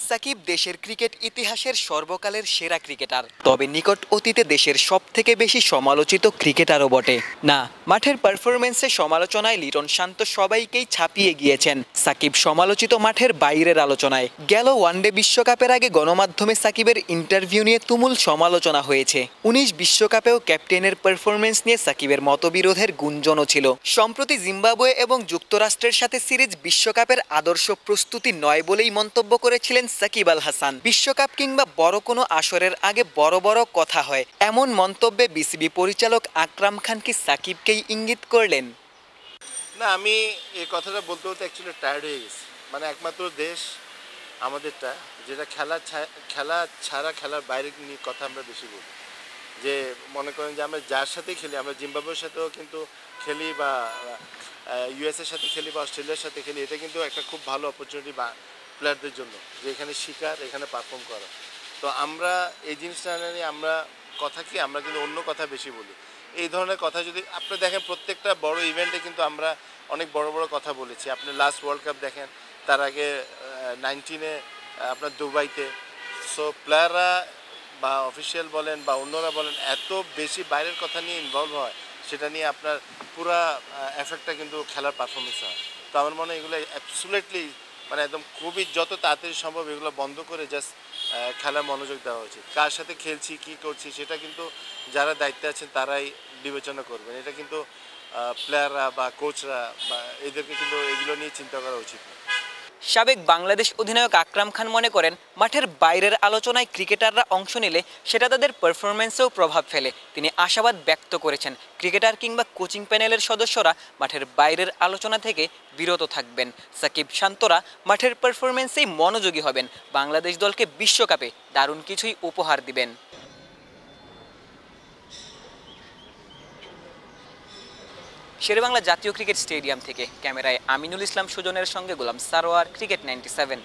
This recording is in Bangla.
সাকিব দেশের ক্রিকেট ইতিহাসের সর্বকালের সেরা ক্রিকেটার, তবে নিকট অতীতে দেশের সবথেকে বেশি সমালোচিত ক্রিকেটারও বটে। না, মাঠের পারফরমেন্সে সমালোচনায় লিটন শান্ত সবাইকেই ছাপিয়ে গিয়েছেন। সাকিব সমালোচিত মাঠের বাইরের আলোচনায়। গেল ওয়ানডে বিশ্বকাপের আগে গণমাধ্যমে সাকিবের ইন্টারভিউ নিয়ে তুমুল সমালোচনা হয়েছে। 19 বিশ্বকাপেও ক্যাপ্টেনের পারফরমেন্স নিয়ে সাকিবের মতবিরোধের গুঞ্জনও ছিল। সম্প্রতি জিম্বাবুয়ে এবং যুক্তরাষ্ট্রের সাথে সিরিজ বিশ্বকাপের আদর্শ প্রস্তুতি নয় বলেই মন্তব্য করেছিলেন সাকিব আল হাসান। বিশ্বকাপ কিংবা বড় কোনো আসরের আগে বড় বড় কথা হয়, এমন মন্তব্যে বিসিবি পরিচালক আকরাম খান কি সাকিবকেই ইঙ্গিত করলেন? না, আমি এই কথাটা বলতে বলতে অ্যাকচুয়ালি টায়ার্ড হয়ে গেছি। মানে একমাত্র দেশ আমাদেরটা যেটা খেলা ছাড়া খেলার বাইরে নিয়ে কথা আমরা বেশি বলি। যে মনে করেন যে আমরা যার সাথেই খেলি, আমরা জিম্বাবুয়ের সাথেও কিন্তু খেলি বা ইউএসের সাথে খেলি বা অস্ট্রেলিয়ার সাথে খেলি, এটা কিন্তু একটা খুব ভালো অপরচুনিটি বা প্লেয়ারদের জন্য যে এখানে শিকার, এখানে পারফর্ম করা। তো আমরা এই জিনিসটা নিয়ে আমরা আমরা কিন্তু অন্য কথা বেশি বলি। এই ধরনের কথা যদি আপনি দেখেন, প্রত্যেকটা বড় ইভেন্টে কিন্তু আমরা অনেক বড় বড় কথা বলেছি। আপনি লাস্ট ওয়ার্ল্ড কাপ দেখেন, তার আগে 19-এ আপনার দুবাইতে। সো প্লেয়াররা বা অফিসিয়াল বলেন বা অন্যরা বলেন, এত বেশি বাইরের কথা নিয়ে ইনভলভ হয়, সেটা নিয়ে আপনার পুরা এফেক্টটা কিন্তু খেলার পারফরমেন্স হয়। তো আমার মনে হয় এগুলো অ্যাবসুলেটলি মানে একদম খুবই যত তাড়াতাড়ি সম্ভব এগুলো বন্ধ করে জাস্ট খেলার মনোযোগ দেওয়া উচিত। কার সাথে খেলছি, কী করছি, সেটা কিন্তু যারা দায়িত্বে আছেন তারাই বিবেচনা করবেন। এটা কিন্তু প্লেয়াররা বা কোচরা বা এদেরকে কিন্তু এগুলো নিয়ে চিন্তা করা উচিত না। সাবেক বাংলাদেশ অধিনায়ক আকরাম খান মনে করেন, মাঠের বাইরের আলোচনায় ক্রিকেটাররা অংশ নিলে সেটা তাদের পারফরমেন্সেও প্রভাব ফেলে। তিনি আশাবাদ ব্যক্ত করেছেন, ক্রিকেটার কিংবা কোচিং প্যানেলের সদস্যরা মাঠের বাইরের আলোচনা থেকে বিরত থাকবেন। সাকিব শান্তরা মাঠের পারফরমেন্সেই মনোযোগী হবেন। বাংলাদেশ দলকে বিশ্বকাপে দারুণ কিছুই উপহার দিবেন। শেরেবাংলা জাতীয় ক্রিকেট স্টেডিয়াম থেকে ক্যামেরায় আমিনুল ইসলাম সুজনের সঙ্গে গোলাম সারোয়ার, ক্রিকেট 97।